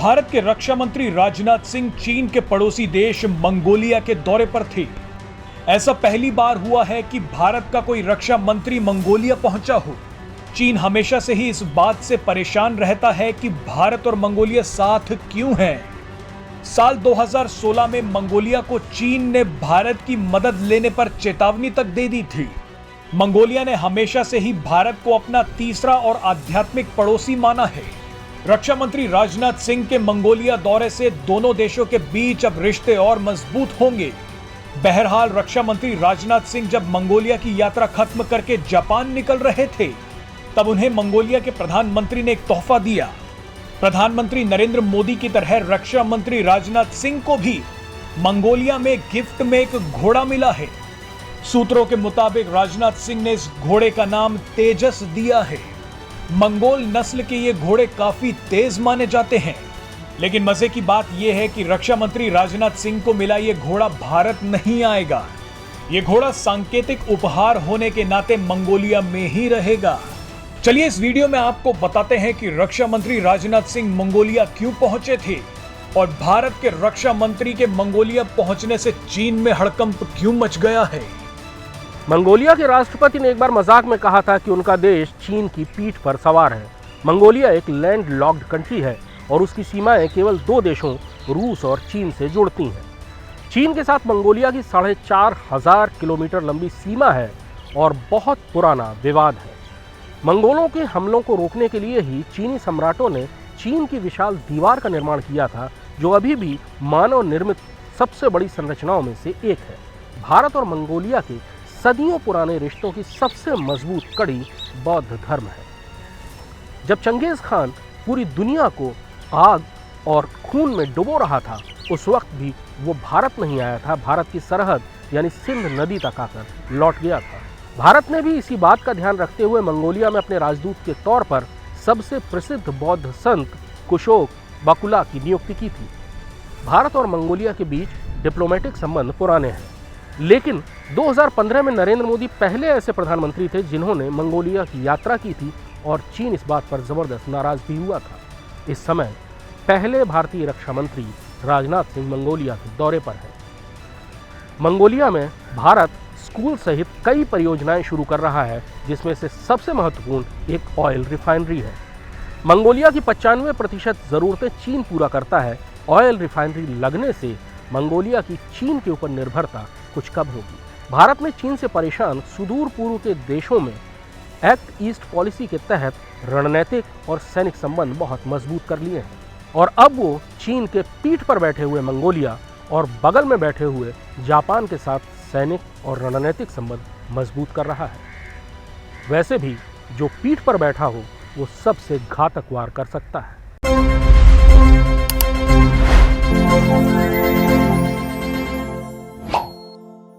भारत के रक्षा मंत्री राजनाथ सिंह चीन के पड़ोसी देश मंगोलिया के दौरे पर थे। ऐसा पहली बार हुआ है कि भारत का कोई रक्षा मंत्री मंगोलिया पहुंचा हो। चीन हमेशा से ही इस बात से परेशान रहता है कि भारत और मंगोलिया साथ क्यों हैं। साल 2016 में मंगोलिया को चीन ने भारत की मदद लेने पर चेतावनी तक दे दी थी। मंगोलिया ने हमेशा से ही भारत को अपना तीसरा और आध्यात्मिक पड़ोसी माना है। रक्षा मंत्री राजनाथ सिंह के मंगोलिया दौरे से दोनों देशों के बीच अब रिश्ते और मजबूत होंगे। बहरहाल रक्षा मंत्री राजनाथ सिंह जब मंगोलिया की यात्रा खत्म करके जापान निकल रहे थे, तब उन्हें मंगोलिया के प्रधानमंत्री ने एक तोहफा दिया। प्रधानमंत्री नरेंद्र मोदी की तरह रक्षा मंत्री राजनाथ सिंह को भी मंगोलिया में गिफ्ट में एक घोड़ा मिला है। सूत्रों के मुताबिक राजनाथ सिंह ने इस घोड़े का नाम तेजस दिया है। मंगोल नस्ल के ये घोड़े काफी तेज माने जाते हैं, लेकिन मजे की बात यह है कि रक्षा मंत्री राजनाथ सिंह को मिला ये घोड़ा भारत नहीं आएगा। ये घोड़ा सांकेतिक उपहार होने के नाते मंगोलिया में ही रहेगा। चलिए इस वीडियो में आपको बताते हैं कि रक्षा मंत्री राजनाथ सिंह मंगोलिया क्यों पहुंचे थे और भारत के रक्षा मंत्री के मंगोलिया पहुंचने से चीन में हड़कंप क्यों मच गया है। मंगोलिया के राष्ट्रपति ने एक बार मजाक में कहा था कि उनका देश चीन की पीठ पर सवार है। मंगोलिया एक लैंड लॉक्ड कंट्री है और उसकी सीमाएं केवल दो देशों रूस और चीन से जुड़ती हैं। चीन के साथ मंगोलिया की 4500 किलोमीटर लंबी सीमा है और बहुत पुराना विवाद है। मंगोलों के हमलों को रोकने के लिए ही चीनी सम्राटों ने चीन की विशाल दीवार का निर्माण किया था, जो अभी भी मानव निर्मित सबसे बड़ी संरचनाओं में से एक है। भारत और मंगोलिया के सदियों पुराने रिश्तों की सबसे मजबूत कड़ी बौद्ध धर्म है। जब चंगेज खान पूरी दुनिया को आग और खून में डुबो रहा था, उस वक्त भी वो भारत नहीं आया था, भारत की सरहद यानी सिंध नदी तक आकर लौट गया था। भारत ने भी इसी बात का ध्यान रखते हुए मंगोलिया में अपने राजदूत के तौर पर सबसे प्रसिद्ध बौद्ध संत कुशोक बाकुला की नियुक्ति की थी। भारत और मंगोलिया के बीच डिप्लोमेटिक संबंध पुराने हैं, लेकिन 2015 में नरेंद्र मोदी पहले ऐसे प्रधानमंत्री थे जिन्होंने मंगोलिया की यात्रा की थी और चीन इस बात पर जबरदस्त नाराज भी हुआ था। इस समय पहले भारतीय रक्षा मंत्री राजनाथ सिंह मंगोलिया के दौरे पर हैं। मंगोलिया में भारत स्कूल सहित कई परियोजनाएं शुरू कर रहा है, जिसमें से सबसे महत्वपूर्ण एक ऑयल रिफाइनरी है। मंगोलिया की 95% जरूरतें चीन पूरा करता है। ऑयल रिफाइनरी लगने से मंगोलिया की चीन के ऊपर निर्भरता कुछ कम होगी। भारत ने चीन से परेशान सुदूर पूर्व के देशों में एक्ट ईस्ट पॉलिसी के तहत रणनीतिक और सैनिक संबंध बहुत मजबूत कर लिए हैं और अब वो चीन के पीठ पर बैठे हुए मंगोलिया और बगल में बैठे हुए जापान के साथ सैनिक और रणनीतिक संबंध मजबूत कर रहा है। वैसे भी जो पीठ पर बैठा हो वो सबसे घातक वार कर सकता है।